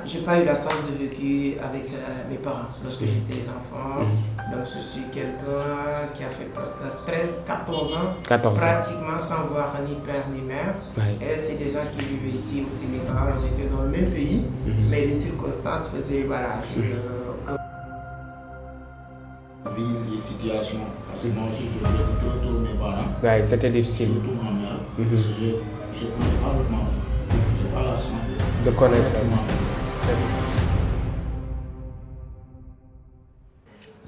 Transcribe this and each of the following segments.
J'ai pas eu la chance de vécu avec mes parents lorsque j'étais enfant. Donc je suis quelqu'un qui a fait presque 13-14 ans, 14 ans. Pratiquement sans voir ni père ni mère. Et c'est des gens qui vivaient ici au Sénégal, on était dans le même pays, mais les circonstances faisaient, voilà, les situations, parce que moi aussi je voyais trop tôt mes parents. Ouais, c'était difficile. Surtout ma mère, parce que je ne connais pas votre maman. Je n'ai pas la chance de connaître ma mère.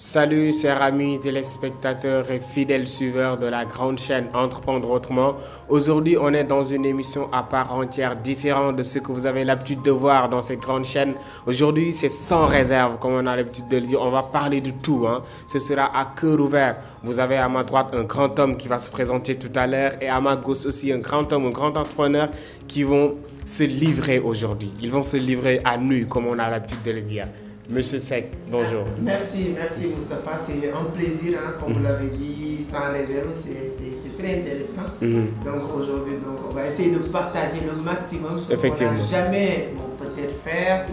Salut chers amis téléspectateurs et fidèles suiveurs de la grande chaîne Entreprendre Autrement. Aujourd'hui, on est dans une émission à part entière, différente de ce que vous avez l'habitude de voir dans cette grande chaîne. Aujourd'hui, c'est sans réserve, comme on a l'habitude de le dire. On va parler de tout, hein. Ce sera à cœur ouvert. Vous avez à ma droite un grand homme qui va se présenter tout à l'heure et à ma gauche aussi un grand homme, un grand entrepreneur qui vont se livrer aujourd'hui. Ils vont se livrer à nu, comme on a l'habitude de le dire. Monsieur Seck, bonjour. Merci Moustapha, c'est un plaisir, hein, comme vous l'avez dit, sans réserve, c'est très intéressant. Donc aujourd'hui, on va essayer de partager le maximum ce qu'on n'a jamais peut-être faire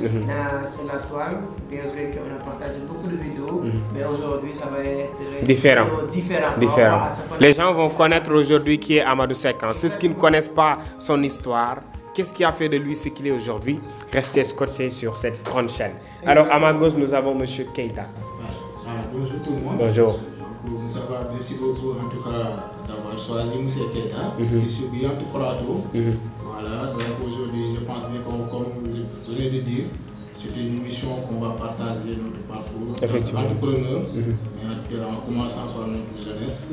sur la toile. Bien vrai qu'on a partagé beaucoup de vidéos, mais aujourd'hui ça va être différent. Les gens vont connaître aujourd'hui qui est Amadou Seck. Hein. Ceux qui ne connaissent pas son histoire, qu'est-ce qui a fait de lui ce qu'il est aujourd'hui? Restez scotché sur cette grande chaîne. Alors, à ma gauche, nous avons M. Keita. Bonjour tout le monde. Bonjour. Donc, merci beaucoup en tout cas d'avoir choisi M. Keita. Je suis bien tout plateau. Voilà, donc aujourd'hui, je pense bien comme vous venez de dire, c'est une mission qu'on va partager notre parcours entrepreneur, mais en commençant par notre jeunesse,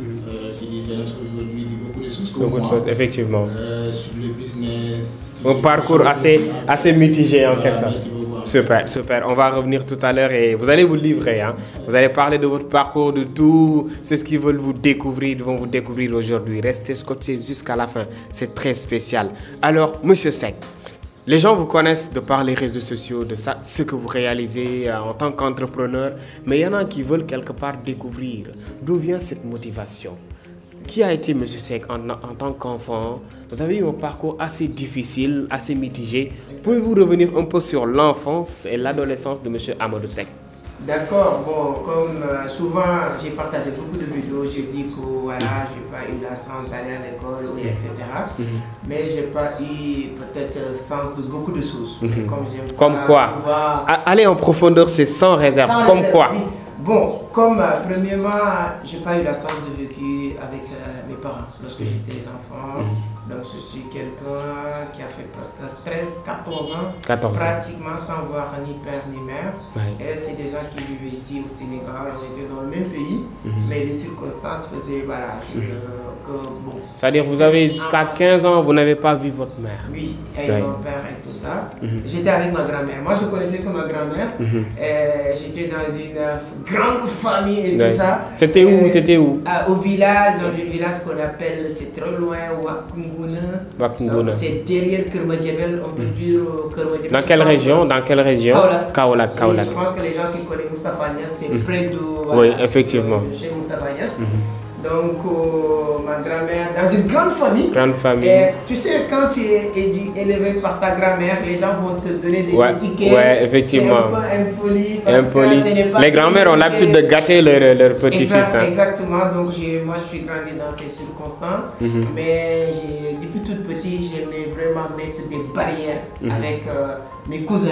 qui dit jeunesse aujourd'hui dit beaucoup de choses comme beaucoup de choses, effectivement. Sur le business. Un parcours assez mitigé en quelque sorte. Super, super. On va revenir tout à l'heure et vous allez vous livrer. Hein. Vous allez parler de votre parcours, de tout. C'est ce qu'ils veulent vous découvrir, ils vont vous découvrir aujourd'hui. Restez scotchés jusqu'à la fin. C'est très spécial. Alors, Monsieur Seck, les gens vous connaissent de par les réseaux sociaux, de ce que vous réalisez en tant qu'entrepreneur. Mais il y en a qui veulent quelque part découvrir d'où vient cette motivation. Qui a été M. Seck en tant qu'enfant? Vous avez eu un parcours assez difficile, assez mitigé. Pouvez-vous revenir un peu sur l'enfance et l'adolescence de M. Amadou Seck? D'accord, bon, comme souvent j'ai partagé beaucoup de vidéos, je dis que voilà, je n'ai pas eu la chance d'aller à l'école, etc. Mais je n'ai pas eu peut-être sens de beaucoup de choses. Comme quoi souvent... Allez en profondeur, c'est sans réserve. Comme quoi oui. Bon, comme premièrement, je n'ai pas eu la chance de vécu avec mes parents lorsque j'étais enfant. Donc je suis quelqu'un qui a fait presque 13-14 ans, pratiquement sans voir ni père ni mère. Et c'est des gens qui vivaient ici au Sénégal, on était dans le même pays, mais les circonstances faisaient, voilà, bon. C'est-à-dire vous avez jusqu'à 15 ans, vous n'avez pas vu votre mère? Oui, et mon père et tout ça. J'étais avec ma grand-mère. Moi je connaissais que ma grand-mère. J'étais dans une grande famille et tout ça. C'était où? C'était où? Au village, dans un village qu'on appelle, c'est très loin, Wakunguna. C'est derrière Kermadjebel, on peut dire Kermadjebel. Dans quelle région? Dans quelle région? Kaolack. Je pense que les gens qui connaissent Moustapha Niasse, c'est près de oui, effectivement. Chez Moustapha Niasse. Donc, ma grand-mère, dans une grande famille. Et tu sais, quand tu es élevé par ta grand-mère, les gens vont te donner des étiquettes. Oui, effectivement. C'est un peu impoli. Les grand-mères ont l'habitude de gâter leur petit-fils. Exactement. Donc, moi, je suis grandi dans ces circonstances. Mais depuis toute petite, j'aimais vraiment mettre des barrières avec mes cousins,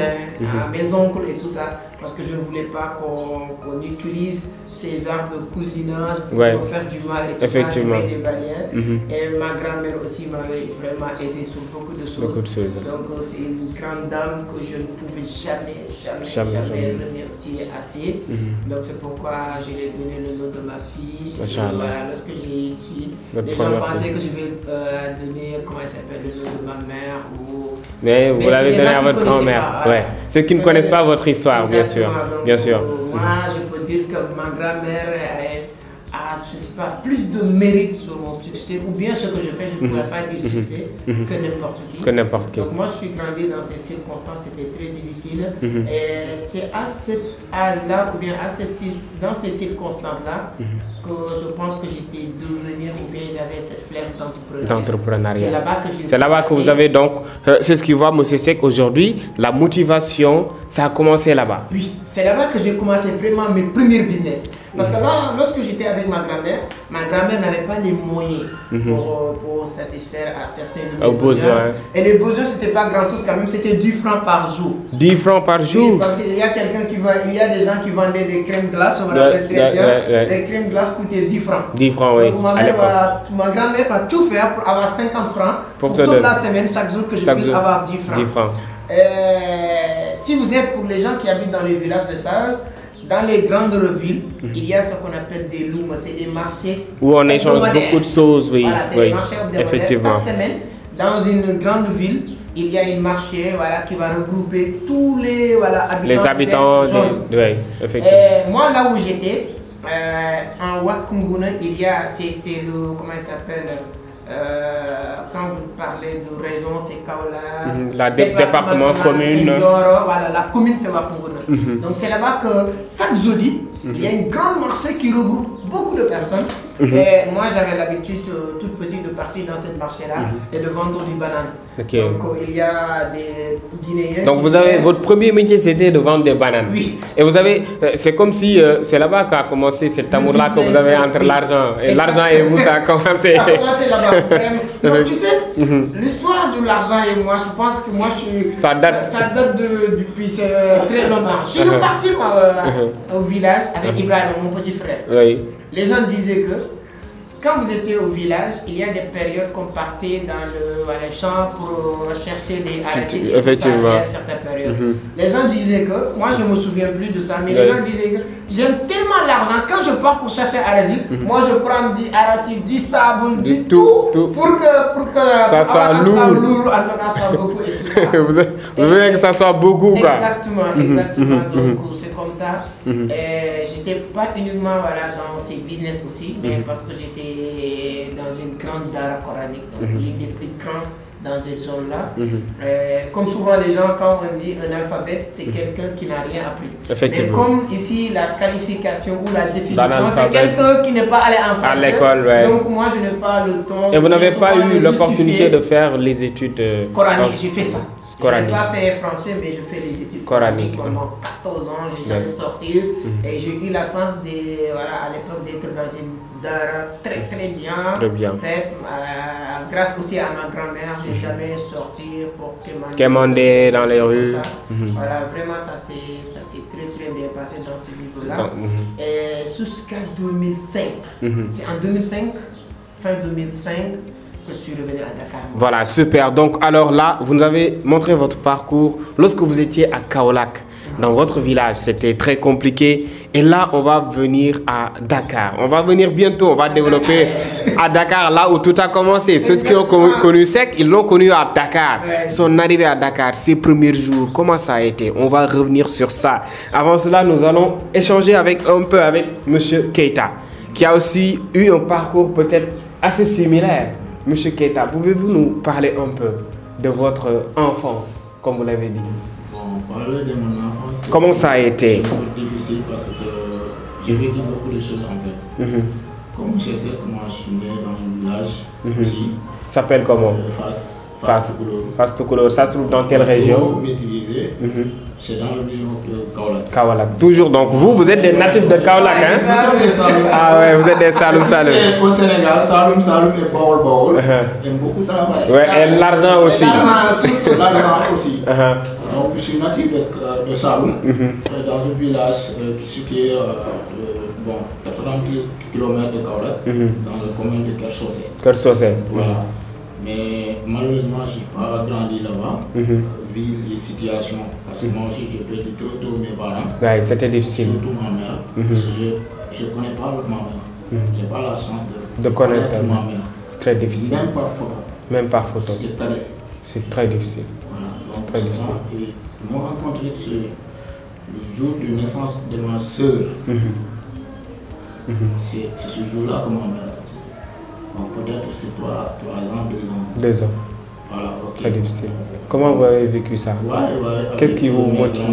mes oncles et tout ça. Parce que je ne voulais pas qu'on utilise ces arts de cousinage pour faire du mal et tout ça, je mets des barrières. Et ma grand-mère aussi m'avait vraiment aidé sur beaucoup de choses. Donc c'est une grande dame que je ne pouvais jamais remercier assez. Donc c'est pourquoi je lui ai donné le nom de ma fille. Voilà, lorsque j'ai une fille, les gens pensaient que je vais donner, comment elle s'appelle, le nom de ma mère. Mais vous l'avez donné à votre grand-mère. Ceux qui ne connaissent pas votre histoire, bien sûr. Moi, je peux dire que ma grand-mère je ne sais pas, plus de mérite sur mon succès, ou bien ce que je fais, je ne pourrais pas dire succès que n'importe qui. Que n'importe qui. Donc moi, je suis grandi dans ces circonstances, c'était très difficile. Et c'est à cet âge-là, ou bien dans ces circonstances-là, que je pense que j'étais devenir, ou bien j'avais cette flair d'entrepreneuriat. C'est là-bas que j'ai... C'est là-bas que vous avez donc, c'est ce qui voit M. Seck aujourd'hui, la motivation, ça a commencé là-bas. Oui, c'est là-bas que j'ai commencé vraiment mes premiers business. Parce que là, lorsque j'étais avec ma grand-mère n'avait pas les moyens pour satisfaire à certains de mes besoins. Et les besoins, c'était pas grand-chose quand même, c'était 10 francs par jour. 10 francs par jour? Oui, parce qu'il y a il y a des gens qui vendaient des crèmes glaces, on me rappelle très bien. Les crèmes glaces coûtaient 10 francs. 10 francs, oui. Donc ma grand-mère va tout faire pour avoir 50 francs pour toute la semaine, chaque jour que je puisse avoir 10 francs. 10 francs. Si vous êtes pour les gens qui habitent dans les villages de Sahel, dans les grandes villes, il y a ce qu'on appelle des loumes, c'est des marchés où on échange beaucoup de choses, oui. Voilà, c'est des marchés hebdomadaires. Chaque semaine, dans une grande ville, il y a un marché qui va regrouper tous les habitants oui, effectivement. Moi, là où j'étais, en Wakunguna, il y a, c'est le, comment il s'appelle, quand vous parlez de région, c'est Kaola, département, commune. Voilà, la commune c'est Wakunguna. Donc c'est là-bas que chaque jeudi, il y a une grande marché qui regroupe beaucoup de personnes. Et moi j'avais l'habitude, toute petite, de partir dans cette marché-là et de vendre du banane. Donc il y a des Guinéens. Donc votre premier métier c'était de vendre des bananes. Oui. Et vous avez, c'est comme si c'est là-bas qu'a commencé cet amour-là que vous avez entre l'argent. Et l'argent et vous, ça a commencé. Ça a commencé là-bas. Donc tu sais, l'histoire de l'argent et moi, je pense que moi ça date depuis très longtemps. Je suis parti au village avec Ibrahim, mon petit frère. Oui. Les gens disaient que quand vous étiez au village, il y a des périodes qu'on partait dans les champs pour chercher des arachides. Effectivement. Il y a certaines périodes. Les gens disaient que, moi je ne me souviens plus de ça, mais les gens disaient que j'aime tellement l'argent, quand je pars pour chercher arachides, moi je prends du arachide, du sable, du tout pour que ça soit lourd. En tout cas, soit beaucoup et tout ça. Vous voulez que ça soit beaucoup, quoi. Exactement, exactement. Donc c'est comme ça. Et j'étais pas uniquement dans ces business aussi, mais parce que j'étais dans une grande dara coranique, donc l'une des plus grandes dans cette zone-là. Comme souvent les gens, quand on dit un alphabet, c'est quelqu'un qui n'a rien appris. Effectivement. Mais comme ici, la qualification ou la définition, c'est quelqu'un qui n'est pas allé en français. À l'école, ouais. Donc moi, je n'ai pas le temps. Et vous n'avez pas eu l'opportunité de faire les études coraniques? J'ai fait ça. Je Coranique. n'ai pas fait français, mais je fais les études coraniques pendant 14 ans. J'ai jamais sorti. Et j'ai eu la chance à l'époque d'être dans une dara très bien. Très bien. Fait, grâce aussi à ma grand-mère, j'ai jamais sorti pour quémander dans les rues. Voilà, vraiment, ça s'est très bien passé dans ce niveau-là. Et jusqu'à 2005. C'est en 2005, fin 2005, que je suis revenu à Dakar. Voilà, super. Donc, alors là, vous nous avez montré votre parcours lorsque vous étiez à Kaolack. Dans votre village, c'était très compliqué. Et là, on va venir à Dakar. On va venir bientôt, on va développer à Dakar, là où tout a commencé. Ceux qui ont connu Seck, ils l'ont connu à Dakar. Son arrivée à Dakar, ses premiers jours, comment ça a été? On va revenir sur ça. Avant cela, nous allons échanger un peu avec M. Keita, qui a aussi eu un parcours peut-être assez similaire. M. Keita, pouvez-vous nous parler un peu de votre enfance, comme vous l'avez dit? Parler de mon enfance, comment ça a été? C'est difficile parce que j'ai vécu beaucoup de choses en fait. Comme je sais, moi je suis né dans un village aussi. Ça s'appelle comment? Fas Tukulor. Ça se trouve dans quelle région? C'est dans la région de Kaolack. Kaolack. Toujours, donc vous êtes des natifs de Kaolack, hein? Ah ouais, vous êtes des Saloum. Au Sénégal, Saloum et Baol aiment beaucoup travailler. Ouais, et l'argent aussi. L'argent aussi. Donc je suis natif de Saloum, dans un village situé à 30 km de Kaolack, dans le commune de Kersosé. Voilà. Mais malheureusement, je n'ai pas grandi là-bas, vu les situations. Parce que moi aussi, j'ai perdu trop tôt mes parents. Ouais, c'était difficile. Surtout ma mère. Parce que je ne connais pas ma mère. Je n'ai pas la chance de connaître ma mère. Très difficile. Même par photo. Même par photo. C'est très difficile. Voilà, donc c'est ça. Et ils m'ont rencontré le jour de naissance de ma soeur. C'est ce jour-là que ma mère a dit. Donc peut-être c'est 3 ans, 2 ans. 2 ans. Voilà, ok. Très difficile. Comment vous avez vécu ça? Ouais. Qu'est-ce qui vous motive?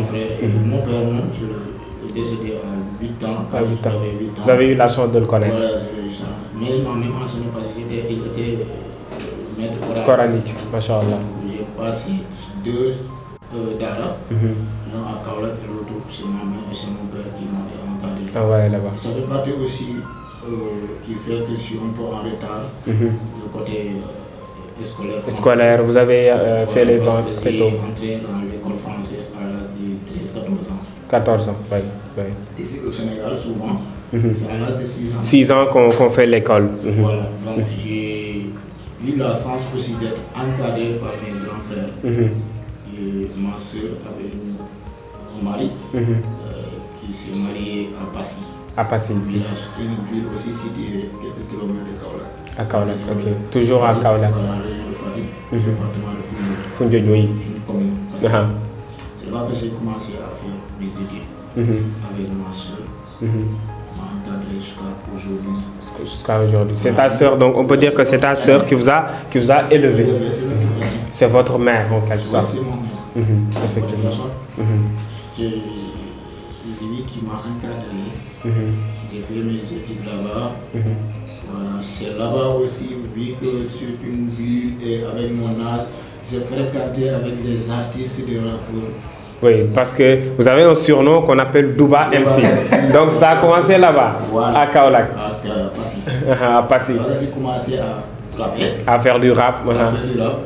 Mon père, non, je l'ai décédé à 8 ans. À 8 ans. J'avais 8 ans. Vous avez eu la chance de le connaître? Voilà, j'ai eu ça. Mais non, même enseigné parce qu'il était maître coranique, machallah. J'ai passé 2 d'arabe, l'un à Kaolack et l'autre c'est ma mère et c'est mon père qui m'a encadré. Ah ouais, là-bas. Ça fait partie aussi qui fait que je suis un peu en retard, le côté scolaire. Scolaire, vous avez fait les bancs très tôt. J'ai entré dans l'école française à l'âge de 13-14 ans. 14 ans, oui. Ici au Sénégal, souvent, c'est à l'âge de 6 ans. 6 ans qu'on fait l'école. Voilà, donc j'ai eu la chance aussi d'être encadré par mes grands frères. Et ma soeur avec mon mari, qui s'est marié à Passy. À Passy. Une ville aussi située quelques kilomètres de Kaolack. À Kaolack, ok. Toujours à Kaolack. Dans la région de Fatick, département de Foundiougne, oui. Une commune. C'est là que j'ai commencé à faire mes études avec ma soeur. M'a encadré jusqu'à aujourd'hui. Jusqu'à aujourd'hui. C'est ta soeur, donc on peut dire que c'est ta soeur qui vous a élevé. C'est votre mère en quelque sorte. C'est mon mère. Effectivement. C'est lui qui m'a encadré. J'ai fait mes études là-bas. Voilà, c'est là-bas aussi, vu que c'est une ville et avec mon âge, j'ai fréquenté avec des artistes, des rappeurs. Oui, parce que vous avez un surnom qu'on appelle Douba MC. Donc ça a commencé là-bas, voilà, à Kaolack. À Passy. À Passy. Voilà, j'ai commencé à rapper. À faire du rap. À faire du rap.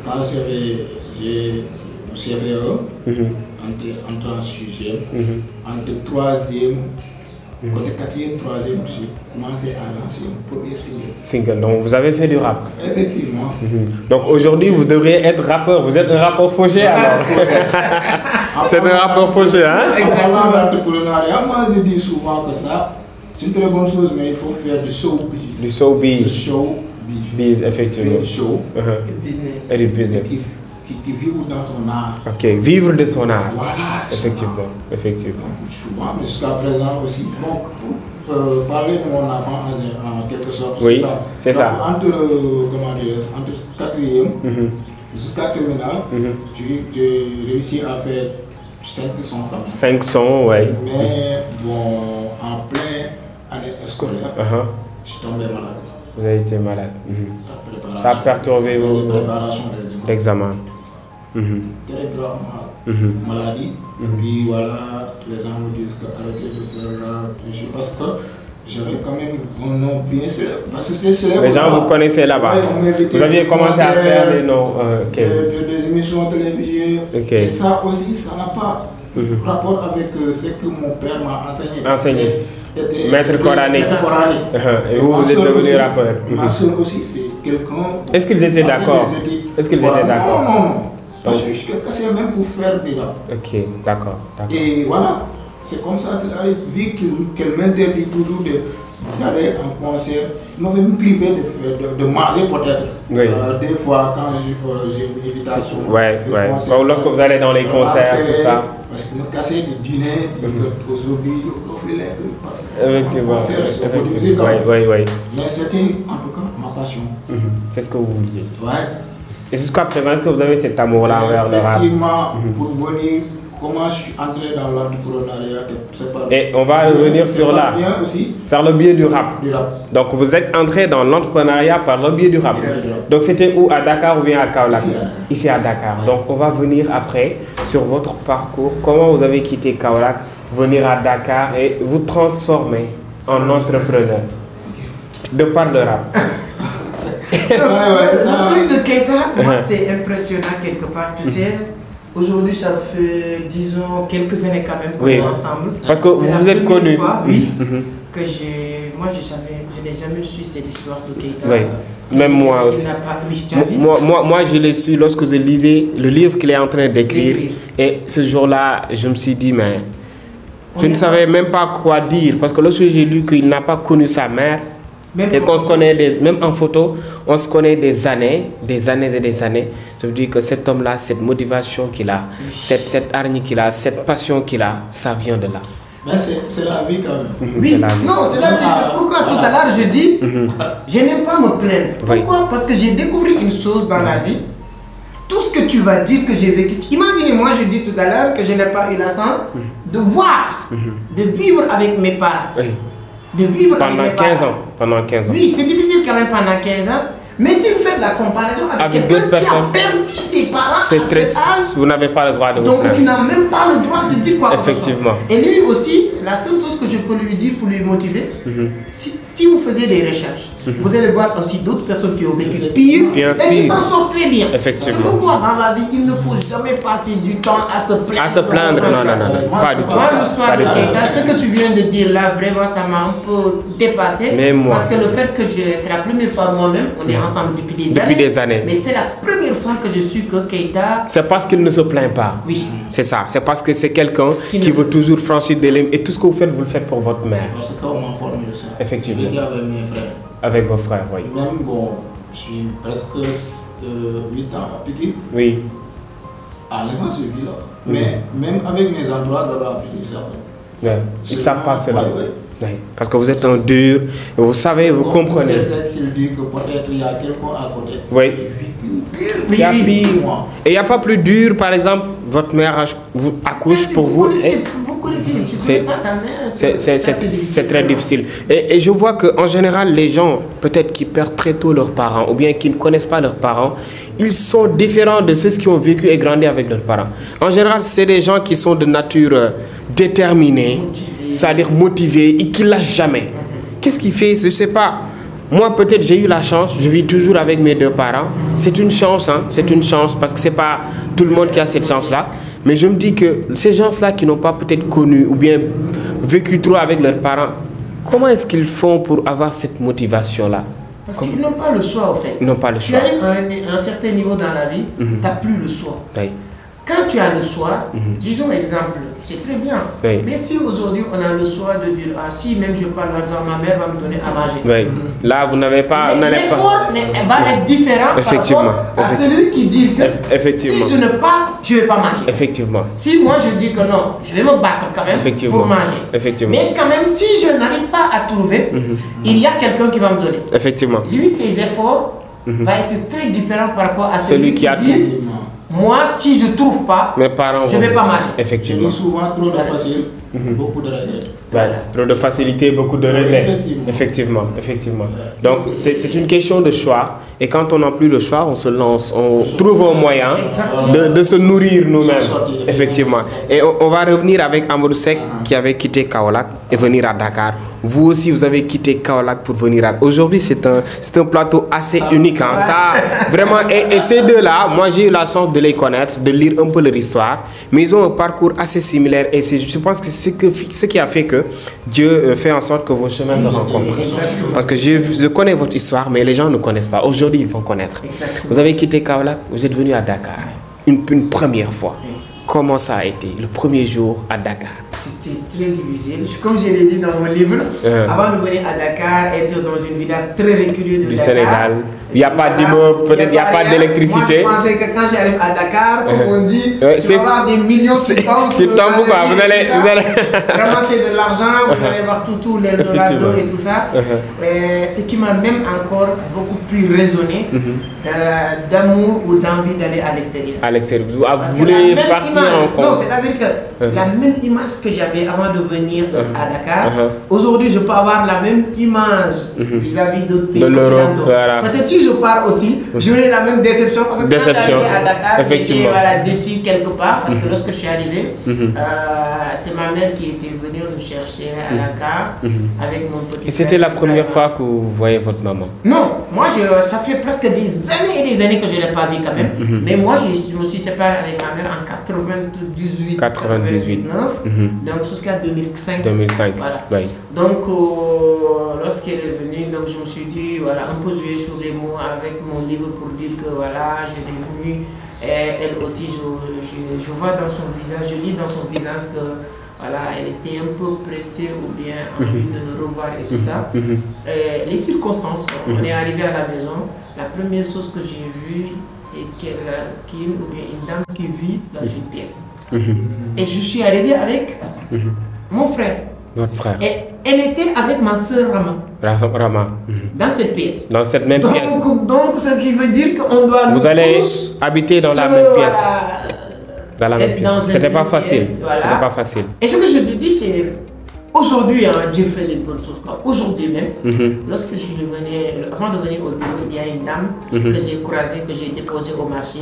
Quand j'ai CFE, entré en 6e, entre 3e, côté 4e, 3e, j'ai commencé à lancer mon premier single. Donc vous avez fait du rap? Effectivement. Donc aujourd'hui vous devriez être rappeur. Vous êtes un rappeur fauché alors? C'est un rappeur fauché, hein? Exactement. L'entrepreneuriat, moi je dis souvent que ça, c'est une très bonne chose, mais il faut faire du showbiz. Du showbiz. Du showbiz. Effectivement. Du show. Et du business. Qui vivent dans ton art. Ok, vivre de son art. Voilà. Effectivement. Souvent, mais jusqu'à présent aussi. Donc, pour parler de mon enfant en quelque sorte, oui, c'est ça. Entre 4e jusqu'à terminale, j'ai réussi à faire 5 sons quand même. 5 sons, oui. Mais bon, en plein année scolaire, je suis tombé malade. Vous avez été malade. Ça a perturbé vos préparations d'examen. Très grave maladie. Et puis voilà, les gens me disent qu'arrêtez de faire là. Parce que j'avais quand même un nom bien célèbre. Parce que c'était célèbre. Les gens vous connaissaient là-bas. Vous aviez commencé à faire des noms. Des émissions télévisées. Et ça aussi, ça n'a pas rapport avec ce que mon père m'a enseigné. Maître coranique. Et vous êtes devenu rappeur. Ma soeur aussi, c'est quelqu'un. Est-ce qu'ils étaient d'accord? Non. Parce que je suis cassé même pour faire des rap. Ok, d'accord. Et voilà, c'est comme ça qu'il arrive, vu qu'elle m'interdit toujours d'aller en concert. Il m'avait même privé de manger peut-être. Oui. Des fois, quand j'ai une invitation. Concert, lorsque vous allez dans les concerts, tout ça. Parce qu'il me cassait des dîners, aujourd'hui, Effectivement. Oui. Mais c'était en tout cas ma passion. C'est ce que vous vouliez. Ouais. Et jusqu'à présent, est-ce que vous avez cet amour-là envers le rap? Effectivement, pour venir, comment je suis entré dans l'entrepreneuriat, c'est pas. Et on va revenir sur là. Par le biais du rap. Donc vous êtes entré dans l'entrepreneuriat par le biais du rap. Donc c'était où, à Dakar ou bien à Kaolack? Ici à Dakar. Ouais. Donc on va venir après sur votre parcours. Comment vous avez quitté Kaolack, venir à Dakar et vous transformer en entrepreneur de par le rap. Le truc de Keita, moi c'est impressionnant quelque part. Tu sais, aujourd'hui ça fait disons quelques années quand même qu'on est ensemble. Parce que vous êtes connu. Que moi je n'ai jamais su cette histoire de Keita. Oui. Même moi aussi. Moi je l'ai su lorsque je lisais le livre qu'il est en train d'écrire. Et ce jour-là, je me suis dit, mais je ne savais même pas quoi dire. Parce que lorsque j'ai lu qu'il n'a pas connu sa mère, et qu'on se connaît, même en photo, on se connaît des années et des années. Je me dis que cet homme-là, cette motivation qu'il a, cette hargne qu'il a, cette passion qu'il a, ça vient de là. Mais c'est la vie quand même. Oui, non, c'est la vie. C'est pourquoi tout à l'heure je dis, je n'aime pas me plaindre. Pourquoi? Parce que j'ai découvert une chose dans la vie. Tout ce que tu vas dire que j'ai vécu. Imaginez-moi, je dis tout à l'heure que je n'ai pas eu la chance de voir, de vivre avec mes parents. De vivre avec mes parents. Pendant 15 ans. Oui, c'est difficile quand même pendant 15 ans. Mais si vous faites la comparaison avec quelqu'un qui a perdu ses parents à cet âge, vous n'avez pas le droit de vous donc tu n'as même pas le droit de dire quoi que ce soit. Effectivement. Et lui aussi, la seule chose que je peux lui dire pour lui motiver, si vous faisiez des recherches, vous allez voir aussi d'autres personnes qui ont vécu pire et qui s'en sortent très bien. Effectivement. C'est pourquoi dans la vie, il ne faut jamais passer du temps à se plaindre. À se plaindre, non, pas du tout. Moi, l'histoire de Keita, ce que tu viens de dire là, vraiment, ça m'a un peu dépassé. Mais moi. Parce que le fait que c'est la première fois moi-même, on est ensemble depuis des années. Mais c'est la première fois que je suis que Keita. C'est parce qu'il ne se plaint pas. Oui. C'est ça. C'est parce que c'est quelqu'un qui veut toujours franchir des lignes. Et tout ce que vous faites, vous le faites pour votre mère. Parce qu'on m'a formé de ça. Effectivement. Je vécu avec mes frères. Avec vos frères, oui. Même, bon, je suis presque 8 ans à Piquet. Oui. À naissance, je vis là. Mais même avec mes entourages là-bas à Piquet, ils ne savent pas cela. Oui. Parce que vous êtes un dur, vous savez, vous comprenez. C'est ça qu'il dit que peut-être il y a quelqu'un à côté. Oui. Il y a pire. Et il n'y a pas plus dur, par exemple, votre mère accouche pour vous. Vous connaissez, tu connais pas ta mère. C'est très difficile. Et je vois qu'en général, les gens, peut-être qui perdent très tôt leurs parents, ou bien qui ne connaissent pas leurs parents, ils sont différents de ceux qui ont vécu et grandi avec leurs parents. En général, c'est des gens qui sont de nature déterminée, c'est-à-dire motivés, et qui ne lâchent jamais. Qu'est-ce qui fait? Je ne sais pas. Moi, peut-être, j'ai eu la chance, je vis toujours avec mes deux parents. C'est une chance, hein, c'est une chance, parce que ce n'est pas tout le monde qui a cette chance-là. Mais je me dis que ces gens-là qui n'ont pas peut-être connu ou bien vécu trop avec leurs parents, comment est-ce qu'ils font pour avoir cette motivation-là? Parce qu'ils n'ont pas le choix, en fait. Ils n'ont pas le choix. Tu arrives à un certain niveau dans la vie, tu n'as plus le choix. Oui. Quand tu as le choix, disons exemple, c'est très bien. Oui. Mais si aujourd'hui on a le choix de dire, ah si même je parle d'argent, ma mère va me donner à manger. Oui. Là, vous n'avez pas... L'effort va être différent Effectivement. par rapport à celui qui dit que Effectivement. si je ne pas, je ne vais pas manger. Effectivement. Si moi je dis que non, je vais me battre quand même pour manger. Effectivement. Mais quand même, si je n'arrive pas à trouver, il y a quelqu'un qui va me donner. Effectivement. Lui, ses efforts vont être très différents par rapport à celui qui a dit, moi, si je ne trouve pas, mes parents je ne vais pas manger. Effectivement. Je dis souvent trop de facile, beaucoup de regrets. Voilà. Trop de facilité, beaucoup de regrets. Effectivement. Effectivement. Donc, c'est une question de choix. Et quand on n'a plus le choix, on se lance, on trouve un moyen de se nourrir nous-mêmes. Effectivement. Et on va revenir avec Amadou Seck qui avait quitté Kaolack et venir à Dakar. Vous aussi, vous avez quitté Kaolack pour venir à... Aujourd'hui, c'est un plateau assez unique. Hein. Ça, vraiment, et ces deux-là, moi, j'ai eu la chance de les connaître, de lire un peu leur histoire. Mais ils ont un parcours assez similaire. Et je pense que c'est ce qui a fait que Dieu fait en sorte que vos chemins se rencontrent. Parce que je connais votre histoire, mais les gens ne connaissent pas. Aujourd'hui, ils vont connaître. Exactement. Vous avez quitté Kaolack, vous êtes venu à Dakar. Une première fois. Comment ça a été, le premier jour à Dakar? C'était très difficile. Comme je l'ai dit dans mon livre, avant de venir à Dakar, être dans une village très reculée de Dakar. Sénégal. Il n'y a pas d'immeuble, peut-être il n'y a pas d'électricité. Moi, je pensais que quand j'arrive à Dakar, comme on dit, tu vas avoir des millions qui tombent. Vous allez ramasser de l'argent, vous allez voir tout l'Eldorado et tout ça. Ce qui m'a même encore beaucoup plus résonné d'amour ou d'envie d'aller à l'extérieur. À l'extérieur. Vous voulez partir en Non, c'est-à-dire que la même image que j'avais avant de venir à Dakar, aujourd'hui je peux avoir la même image vis-à-vis d'autres pays occidentaux. Peut-être si je pars aussi, j'aurai la même déception parce que quand j'arrive à Dakar, j'étais déçu quelque part parce que lorsque je suis arrivé, c'est ma mère qui était venue nous chercher à Dakar avec mon petit frère. Et c'était la première fois que vous voyez votre maman? Non, moi ça fait presque des années et des années que je ne l'ai pas vue quand même. Mais moi je me suis séparé avec ma mère en 99, donc jusqu'à 2005. 2005, voilà. Oui. Donc lorsqu'elle est venue, donc je me suis dit, voilà, un peu jouer sur les mots avec mon livre pour dire que voilà, je l'ai venue. Et elle aussi, je vois dans son visage, je lis dans son visage que voilà, elle était un peu pressée ou bien envie de nous revoir et tout ça. Les circonstances, on est arrivé à la maison, la première chose que j'ai vue, c'est qu'il ou bien une dame qui vit dans une pièce. Et je suis arrivé avec mon frère. Votre frère. Et elle était avec ma soeur Rama. Rama. Dans cette pièce. Dans cette même pièce. Donc, ce qui veut dire qu'on doit Vous allez habiter dans la même pièce. Dans la même pièce. C'était pas facile. Voilà. C'était pas facile. Et ce que je te dis, c'est aujourd'hui, Dieu fait les bonnes choses. Aujourd'hui même, lorsque je suis venu, avant de venir au bureau, il y a une dame que j'ai croisée, que j'ai déposée au marché.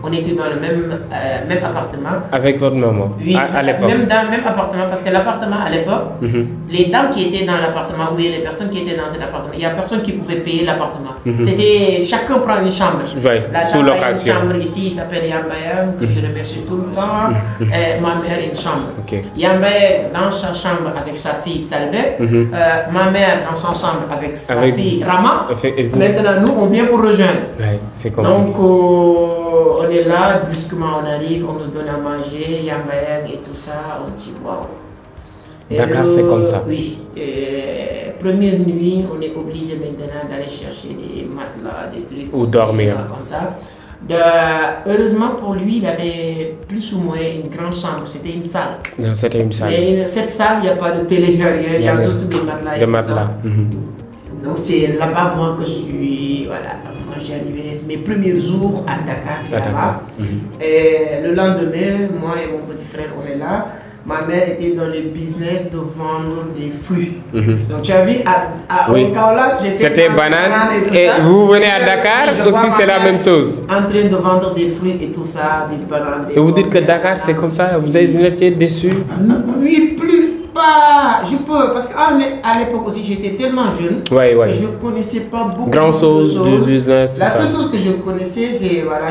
On était dans le même appartement. Avec votre maman? Oui, à l'époque. Même dans le même appartement, parce que l'appartement à l'époque, les dames qui étaient dans l'appartement, ou bien les personnes qui étaient dans cet appartement, il n'y a personne qui pouvait payer l'appartement. C'était chacun prend une chambre. Oui, sous location. Une chambre ici, il s'appelle Yambaye, que je remercie tout le temps. Et ma mère, une chambre. Yambaye dans sa chambre avec sa fille Salbé, ma mère dans sa chambre avec sa fille Rama. Maintenant, nous, on vient pour rejoindre. Ouais, donc, on est là, brusquement on arrive, on nous donne à manger, Yambaye et tout ça, on dit waouh. Dakar, c'est comme ça. Oui. Première nuit, on est obligé maintenant d'aller chercher des matelas, des trucs. Ou dormir. Comme ça. Heureusement pour lui, il avait plus ou moins une grande chambre, c'était une salle. Non, c'était une salle. Mais cette salle, il n'y a pas de télé, il n'y a rien, il y a juste des matelas. Des matelas. Donc c'est là-bas, moi, que je suis. Voilà, moi j'ai arrivé mes premiers jours à Dakar, c'est là-bas. Et le lendemain, moi et mon petit frère, on est là. Ma mère était dans le business de vendre des fruits. Donc tu as vu, au Kaolack, j'étais c'était banane. Et vous venez à Dakar aussi, c'est la même chose. En train de vendre des fruits et tout ça, des bananes. Et vous dites que Dakar, c'est comme ça? Vous étiez déçu? Oui, plus pas. Je peux, parce qu'à l'époque aussi, j'étais tellement jeune que je ne connaissais pas beaucoup de choses. Du business, la seule chose que je connaissais, c'est, voilà,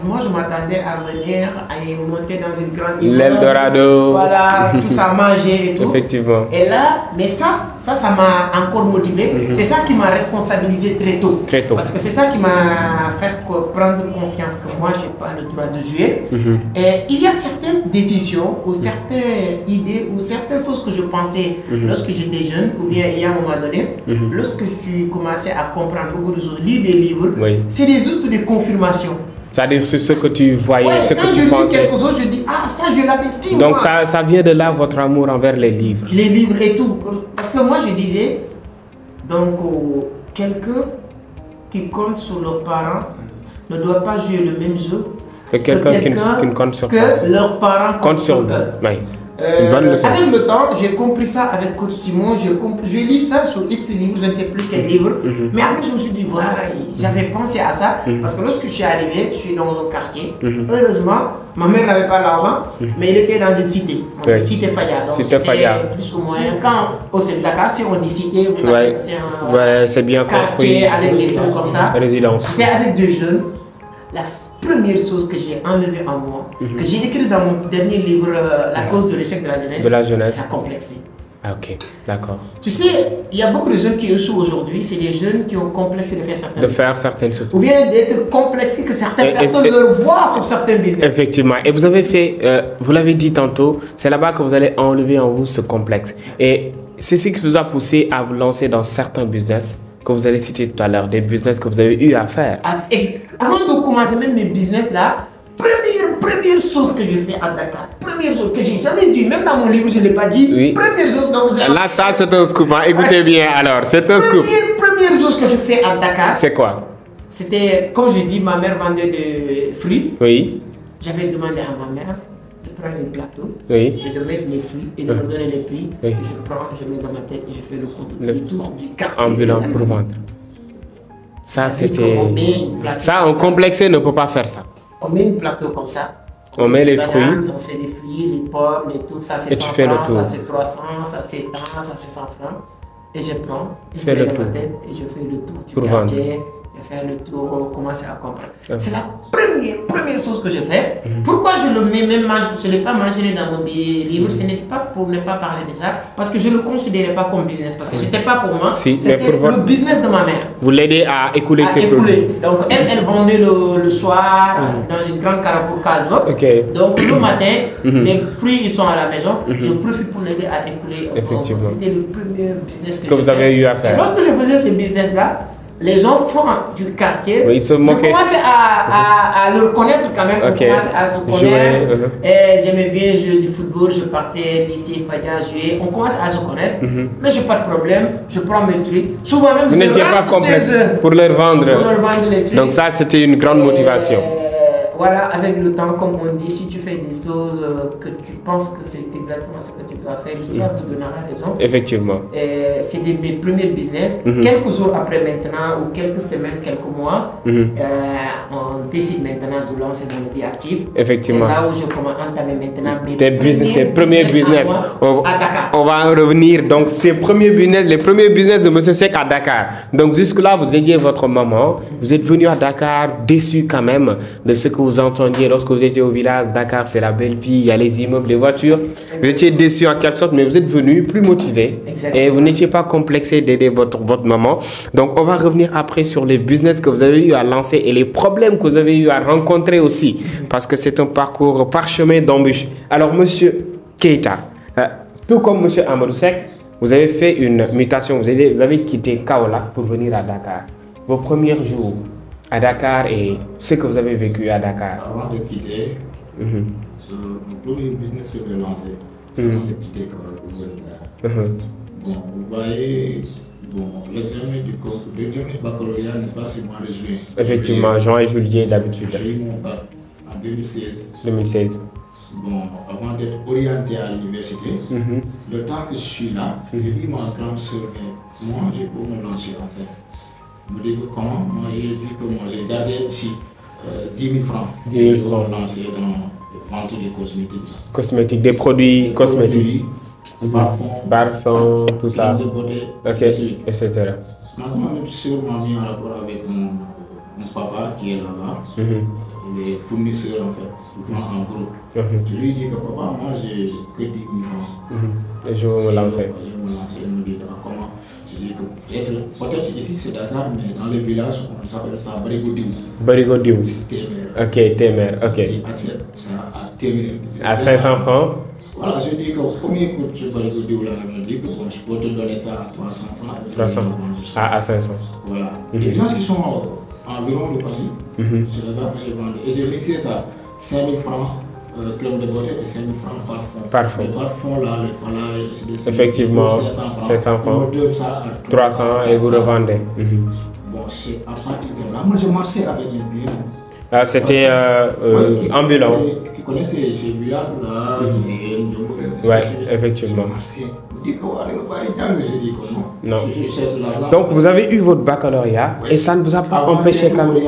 moi je m'attendais à venir, à monter dans une grande île. L'Eldorado. Voilà, tout ça, manger et tout. Effectivement. Et là, mais ça m'a encore motivé. C'est ça qui m'a responsabilisé très tôt. Très tôt. Parce que c'est ça qui m'a fait prendre conscience que moi, je n'ai pas le droit de jouer. Et il y a certaines décisions ou certaines idées ou certaines choses que je pensais lorsque j'étais jeune, ou bien il y a un moment donné, lorsque je commençais à comprendre beaucoup de choses, lire des livres, c'est juste des confirmations. C'est-à-dire sur ce que tu voyais, ce que tu pensais. Quand je lis quelque chose, je dis, ah ça je l'avais dit. Donc ça vient de là votre amour envers les livres. Les livres et tout. Parce que moi je disais, donc quelqu'un qui compte sur leurs parents ne doit pas jouer le même jeu que quelqu'un qui ne compte sur leurs parents comptent sur eux. Avec le temps, j'ai compris ça avec Coach Simon, j'ai lu ça sur X livres, je ne sais plus quel livre, mais après je me suis dit, ouais, j'avais pensé à ça, parce que lorsque je suis arrivé, je suis dans un quartier, heureusement, ma mère n'avait pas l'argent, mais il était dans une cité, cité Faya, donc c'était plus ou moins, quand au Dakar, si on dit cité, vous savez que c'est un bien quartier avec des trucs comme ça, résidence. C'était avec des jeunes. La première chose que j'ai enlevée en moi, que j'ai écrit dans mon dernier livre, La cause de l'échec de la jeunesse, c'est la complexité. Ah, ok, d'accord. Tu sais, il y a beaucoup de jeunes qui échouent aujourd'hui, c'est des jeunes qui ont complexé de faire certaines choses. Ou bien d'être complexés que certaines personnes leur voient sur certains business. Effectivement. Et vous avez fait, vous l'avez dit tantôt, c'est là-bas que vous allez enlever en vous ce complexe. Et c'est ce qui vous a poussé à vous lancer dans certains business que vous avez cité tout à l'heure, des business que vous avez eu à faire. Avant de commencer même mes business là, première chose que je fais à Dakar, première chose que j'ai jamais dit, même dans mon livre je ne l'ai pas dit, première chose dont vous avez... Là ça c'est un scoop, hein. Écoutez bien alors, c'est un scoop. Première chose que je fais à Dakar, c'est quoi? C'était, comme je dis, ma mère vendait des fruits. Oui. J'avais demandé à ma mère de prendre un plateau et de mettre les fruits et de me donner les prix. Je prends, je mets dans ma tête et je fais le tour du quartier. Ambulant pour vendre. Ça c'était... Ça, un complexé ne peut pas faire ça. On met un plateau comme ça. On met les fruits. On fait les fruits, les pommes, et tout. Ça c'est 100 francs, ça c'est 300, ça c'est 100, ça c'est 100 francs. Et je prends, je mets dans ma tête et je fais le tour du quartier. Faire le tour, commencer à comprendre. C'est la première chose que je fais. Pourquoi je le mets même, je ne l'ai pas mentionné dans mon livre, ce n'est pas pour ne pas parler de ça, parce que je ne le considérais pas comme business, parce que ce n'était pas pour moi, c'était le business de ma mère. Vous l'aidez à écouler ses produits. Donc elle vendait le soir dans une grande Carrefour Casero. Donc le matin, les fruits ils sont à la maison, je profite pour l'aider à écouler. C'était le premier business que vous avez eu à faire. Et lorsque je faisais ce business-là, les enfants du quartier, oui, je commençais à le connaître quand même, okay. On commençait à se connaître. Et j'aimais bien jouer du football, je partais lycée, Fadia jouer, on commence à se connaître, mais je n'ai pas de problème, je prends mes trucs. Souvent même, vous n'étiez pas complexe pour leur vendre. Les trucs. Donc ça, c'était une grande motivation. Voilà, avec le temps, comme on dit, si tu fais des choses que tu penses que c'est exactement ce que tu dois faire, l'histoire te donnera raison. Effectivement. C'était mes premiers business. Quelques jours après maintenant, ou quelques semaines, quelques mois, on décide maintenant de lancer dans le vie active. Effectivement. C'est là où je commence à entamer maintenant mes premiers business. À Dakar. On va en revenir. Donc, les premiers business de M. Seck à Dakar. Donc, jusque-là, vous aidiez votre maman. Vous êtes venu à Dakar déçu quand même de ce que vous entendiez lorsque vous étiez au village. Dakar, c'est la belle vie, il y a les immeubles, les voitures. Vous étiez déçu en quelque sorte, mais vous êtes venu plus motivé. Exactement. Et vous n'étiez pas complexé d'aider votre maman. Donc, on va revenir après sur les business que vous avez eu à lancer et les problèmes que vous avez eu à rencontrer aussi. Parce que c'est un parcours parsemé d'embûches. Alors, monsieur Keita, tout comme monsieur Amadou Seck, vous avez fait une mutation. Vous avez quitté Kaolack pour venir à Dakar. Vos premiers jours à Dakar et ce que vous avez vécu à Dakar. Avant de quitter, le premier business que j'ai lancé, c'est avant de quitter Kaolack pour venir à Dakar. Bon, vous voyez, l'examen du baccalauréat, n'est-ce pas, c'est le mois de juin. Effectivement, juin et juillet d'habitude. J'ai eu mon bac en 2016. 2016. Bon, avant d'être orienté à l'université, le temps que je suis là, j'ai dit ma grande soeur, mais moi, j'ai pour me lancer en fait. Je me dis comment? Moi, j'ai dit que moi, j'ai gardé ici 10 000 francs. 10 000 francs. Lancé dans la vente des cosmétiques. Cosmétiques, des produits cosmétiques. Parfums, tout ça. De beauté, ok, etc. Maintenant, notre soeur m'a mis en rapport avec mon papa qui est là-bas. Il est fournisseur en fait, souvent en groupe. Je lui ai dit que papa, moi j'ai que 10 000 francs. Et je vais me lancer. Je vais me lancer, il me dit comment. Je dis que peut-être ici c'est Dakar, mais dans les villages on s'appelle ça Barigo-Diou. Barigo-Diou. Témère. Ok, Témère, ok. Ça à Témère. À 500 francs. Voilà, je dis que combien coûte ce Barigo-Diou là? Il me dit que bon, je peux te donner ça à 300 francs. 300. À 500. Voilà. Les villages qui sont environ le Passy, c'est là-bas que j'ai vendu. Et j'ai mixé ça, 5 000 francs crème de beauté et 5 000 francs parfum. Parfum. Les parfums là, les falailles, effectivement, 500 francs. Je me donne ça à 300 et vous revendez. Bon, c'est à partir de là. Moi, je marchais avec mes biens. Ah, c'était ambulant. Qui connaissent ces villages-là, oui, effectivement. Non. Donc, vous avez eu votre baccalauréat et ça ne vous a pas empêché quand même.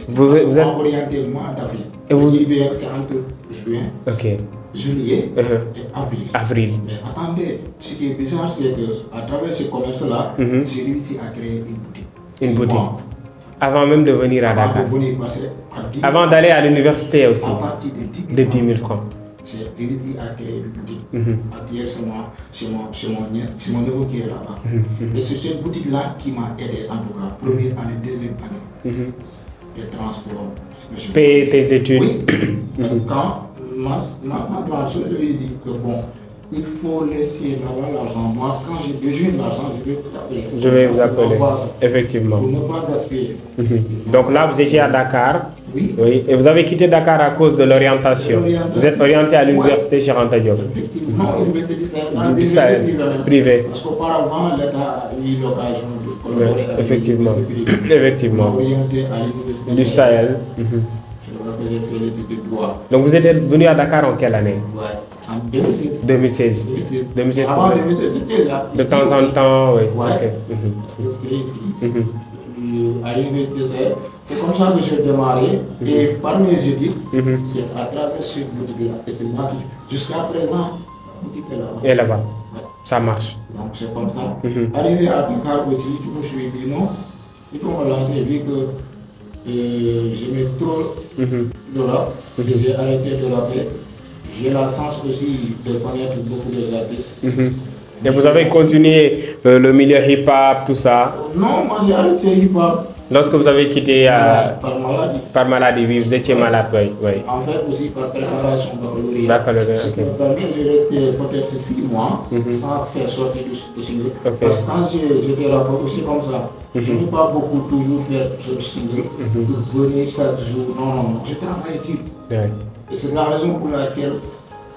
Vous êtes orienté moi d'Afrique. Et vous c'est entre juin, juillet et avril. Mais attendez, ce qui est bizarre, c'est qu'à travers ce commerce-là, j'ai réussi à créer une boutique. Une boutique. Avant même de venir à Dakar. Avant d'aller à l'université aussi. À partir de 10 000 francs. J'ai réussi à créer une boutique. C'est mon neveu qui est là-bas. Et c'est cette boutique-là qui m'a aidé, en tout cas, première année, deuxième année. Les transports. Payer tes études. Oui. Parce que quand ma grande soeur, je lui ai dit que bon, il faut laisser là-bas l'argent. Moi, quand j'ai besoin de l'argent, je vais t'appeler. Je vais vous appeler. Effectivement. Pour ne pas gaspiller. Donc là, vous étiez à Dakar. Oui. Oui. Et vous avez quitté Dakar à cause de l'orientation. Vous êtes orienté à l'université Cheikh Anta Diop. Effectivement, l'université du Sahel. Privé. Parce qu'auparavant, l'État a eu l'occasion de collaborer avec effectivement. Effectivement. Orienté à l'université du Sahel. Je me rappelle, j'ai fait l'étude de droit. Donc vous êtes venu à Dakar en quelle année? Ouais. En 2016. 2016. 2016. Avant 2016, j'étais là. De temps en temps, oui. Ouais. À l'université, c'est comme ça que j'ai démarré. Et par mes études, c'est à travers cette boutique-là. Et c'est moi qui, jusqu'à présent, la boutique est là-bas. Et là-bas. Ouais. Ça marche. Donc c'est comme ça. Arrivé à Dakar aussi, je me suis dit non, il faut me lancer vu que j'aimais trop l'Europe. Et j'ai arrêté de rapper. J'ai la chance aussi de connaître beaucoup d'artistes. Et vous avez continué le milieu hip-hop, tout ça? Non, moi j'ai arrêté hip-hop Lorsque vous avez quitté par maladie. Par maladie, oui, vous étiez malade, oui, oui. En fait, aussi par préparation baccalauréat. Baccalauréat, ok. Ce qui me permet, j'ai resté peut-être 6 mois sans faire sortir de single. Ok. Parce que quand j'étais rapport aussi comme ça, je n'ai pas beaucoup toujours faire ce single pour venir chaque jour. Non, non, non. Je travaille dur. Ouais. Et c'est la raison pour laquelle,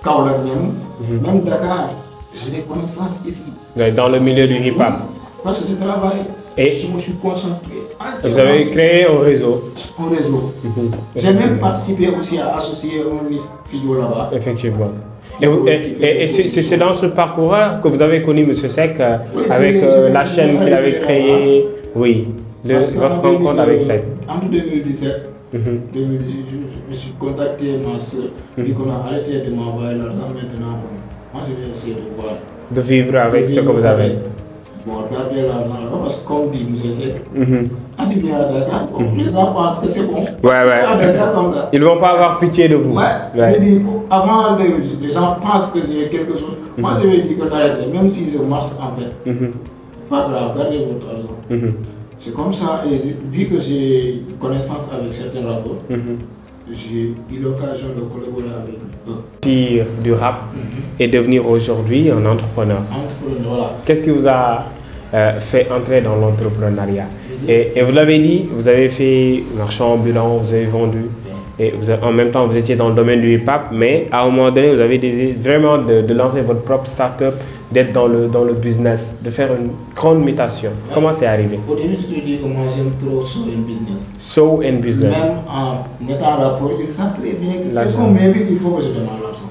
Kaolack même Dakar, j'ai des connaissances ici. Ouais, dans le milieu du hip-hop. Oui, parce que je travaille. Et je me suis concentré. vous avez créé un réseau. Un réseau. J'ai même participé aussi à associer un studio là-bas. Effectivement. Et c'est dans ce parcours-là que vous avez connu M. Seck Oui, avec la chaîne qu'il avait créée. Oui, votre rencontre avec Seck. En 2017, 2018, je me suis contacté ma soeur. Dit qu'on a arrêté de m'envoyer l'argent maintenant. Moi, je vais essayer de voir. De vivre avec ce que vous avez. Bon, garder l'argent là, parce que comme dit M. Seck, quand tu viens à Dakar, les gens pensent que c'est bon. Ouais. À Dakar comme ça. Ils ne vont pas avoir pitié de vous. Ouais. Je dis, avant, les gens pensent que j'ai quelque chose. Moi, je vais dire que d'arrêter, même si je marche en fait. Pas grave, gardez votre argent. C'est comme ça, et vu que j'ai connaissance avec certains rapports, j'ai eu l'occasion de collaborer avec eux. Du rap et devenir aujourd'hui un entrepreneur. Voilà. Qu'est-ce qui vous a fait entrer dans l'entrepreneuriat? Et vous l'avez dit, vous avez fait marchand ambulant, vous avez vendu. Et en même temps, vous étiez dans le domaine du hip-hop, mais à un moment donné, vous avez décidé vraiment de lancer votre propre start-up, d'être dans le business, de faire une grande mutation. Comment c'est arrivé? Au début, je te dis que moi, j'aime trop show and business. Show and business. Même en étant rapport, ils savent très bien que dès qu'on m'invite, il faut que je demande l'argent.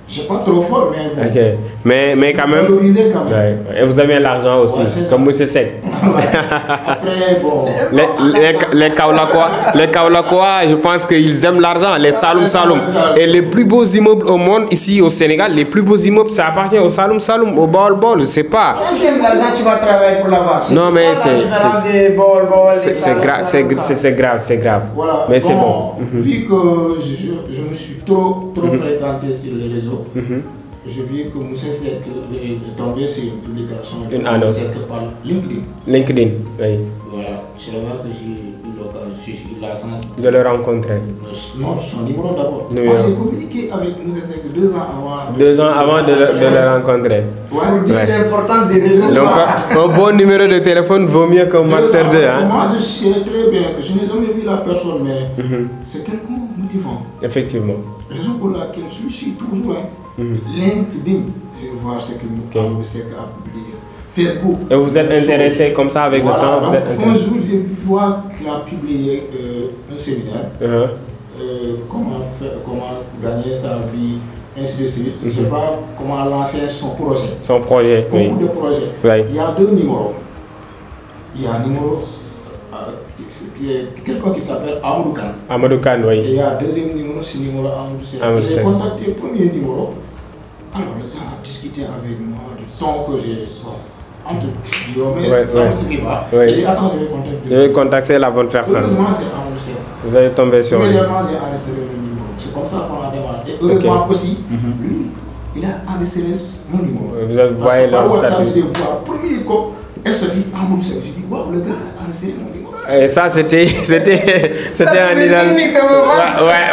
Je ne suis pas trop fort, mais bon. Okay. Mais quand même. Quand même. Ouais. Et vous avez l'argent aussi, comme M. Seck. Après, bon. Les Kaolackois, je pense qu'ils aiment l'argent, les Saloum. Et les plus beaux immeubles au monde, ici au Sénégal, les plus beaux immeubles, ça appartient au Saloum, au Bol, je ne sais pas. Si tu aimes l'argent, tu vas travailler pour l'avoir. Non, mais c'est grave. Voilà. Mais c'est bon. Vu que je me suis trop fréquenté sur les réseaux, j'ai vu que M. Seck est tombé sur une publication par LinkedIn. LinkedIn, oui. Voilà, c'est là-bas que j'ai eu la chance de le rencontrer. Non, son numéro d'abord. Moi, j'ai communiqué avec M. Seck 2 ans avant. 2 ans avant de le rencontrer. Pour dire l'importance des réseaux. Donc, un bon numéro de téléphone vaut mieux qu'un Master 2. Hein? Moi, je sais très bien que je n'ai jamais vu la personne, mais c'est quelqu'un motivant. Effectivement. Raison pour laquelle je suis toujours LinkedIn, je vais voir ce que M. Seck a publié. Facebook. Et vous êtes intéressé comme ça avec le temps? Donc, un jour, j'ai vu voir qu'il a publié un séminaire. Comment gagner sa vie, ainsi de suite. Je ne sais pas comment lancer son projet. Son projet, oui. Beaucoup de projets. Oui. Il y a 2 numéros. Il y a un numéro quelqu'un qui s'appelle Amadou Khan. Amadou Khan, oui. Et il y a un deuxième numéro, c'est le numéro Amadou Seck. J'ai contacté le premier numéro. Alors, le gars a discuté avec moi du temps que j'ai. Entre guillemets, ça ne suffit pas. J'ai dit, attends, je vais contacter. Je vais contacter la bonne personne. Heureusement, c'est Amadou Seck. Vous allez tomber sur lui. Premièrement, j'ai enregistré le numéro. C'est comme ça qu'on a démarré. Et heureusement aussi, lui, il a enregistré mon numéro. Vous voyez leur statut. Je vois, premier coup, elle se dit Amadou Seck. Je dis, waouh, le gars a enregistré mon numéro. Et ça, c'était un dynamique. Ouais,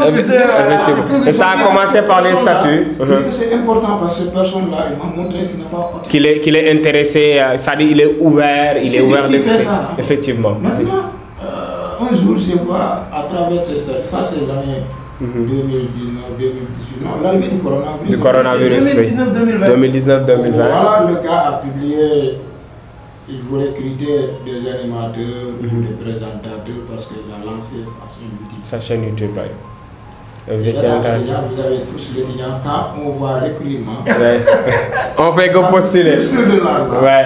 effectivement. Et ça a commencé par les statuts. C'est important parce que cette personne-là, il m'a montré qu'il n'a pas. Qu'il est intéressé, ça dit il est ouvert, d'esprit. Effectivement. Maintenant, un jour, je vois à travers ça, c'est l'année 2019, 2018, non, l'arrivée du coronavirus. 2019-2020. Voilà, le gars a publié. Il voulait recruter des animateurs ou des présentateurs parce qu'il a lancé sa chaîne YouTube. Vous avez tous les étudiants, quand on voit recrutement, on fait que postuler. Ouais.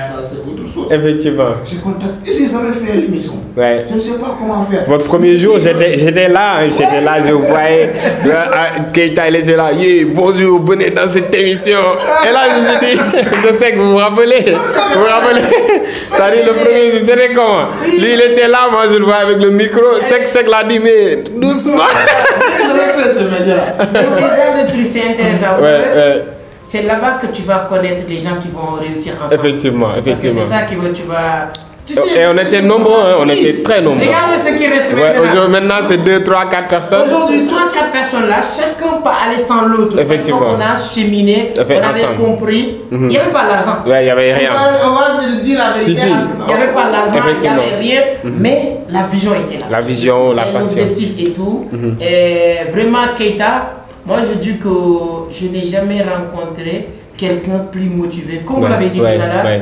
Effectivement. Je contacte. Et si j'avais fait l'émission, je ne sais pas comment faire. Votre premier jour, j'étais là, je voyais Keita, il était là, bonjour, venez dans cette émission. Et là, je me suis dit, je sais que vous vous rappelez. Ça dit le premier jour, c'était comment? Lui, il était là, moi je le vois avec le micro. Sec l'a dit, mais doucement. C'est ce genre de truc, c'est intéressant. C'est là-bas que tu vas connaître les gens qui vont réussir ensemble. Effectivement. Parce que c'est ça qui va, tu vas Tu sais, et on était nombreux, hein, on était très nombreux. Regardez ce qui reste Maintenant, c'est 2, 3, 4 personnes. Aujourd'hui, 3, 4 personnes là, chacun peut aller sans l'autre. Parce qu'on a cheminé, on avait compris. Il n'y avait pas l'argent. Ouais, il n'y avait rien. On va se le dire la vérité. Il n'y avait pas l'argent, il n'y avait rien. Mais la vision était là. La vision, la passion. L'objectif et tout. Et vraiment, Keita, moi je dis que je n'ai jamais rencontré quelqu'un plus motivé. Comme vous l'avez dit tout à l'heure.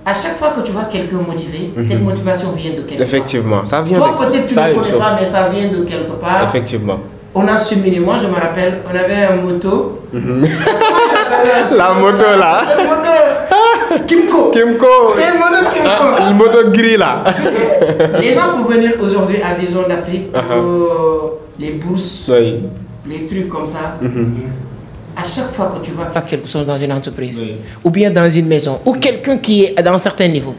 À chaque fois que tu vois quelqu'un motivé, cette motivation vient de quelque part. Effectivement, ça vient de quelque part. Toi, peut-être tu ne connais pas, mais ça vient de quelque part. Effectivement. On a cheminé. Moi, je me rappelle, on avait un moto. La moto là. C'est une moto Kimco. C'est une moto Kimco. Une moto gris là. Tu sais, les gens pour venir aujourd'hui à Vision d'Afrique, les bourses, les trucs comme ça. À chaque fois que tu vois quelque chose dans une entreprise, ou bien dans une maison, ou quelqu'un qui est dans un certain niveau,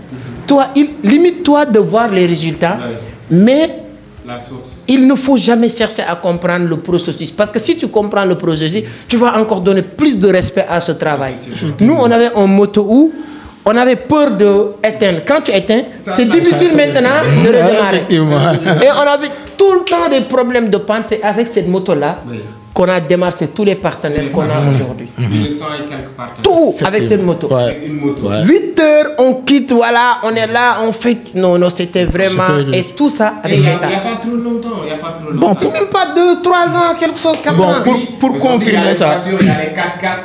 toi, limite-toi de voir les résultats, mais il ne faut jamais chercher à comprendre le processus. Parce que si tu comprends le processus, tu vas encore donner plus de respect à ce travail. Nous, on avait un motto où on avait peur d'éteindre. Quand tu éteins, c'est difficile maintenant de redémarrer. Et on avait tout le temps des problèmes de panne. C'est avec cette moto-là qu'on a démarché tous les partenaires qu'on a aujourd'hui. 1100 et quelques partenaires. Tout avec cette moto. 8 heures, on quitte, voilà, on est là, on fait... Non, c'était vraiment... Et tout ça avec Keita. Il n'y a pas trop longtemps, Bon, c'est même pas 2, 3 ans, quelque chose, 4 ans. Pour confirmer ça...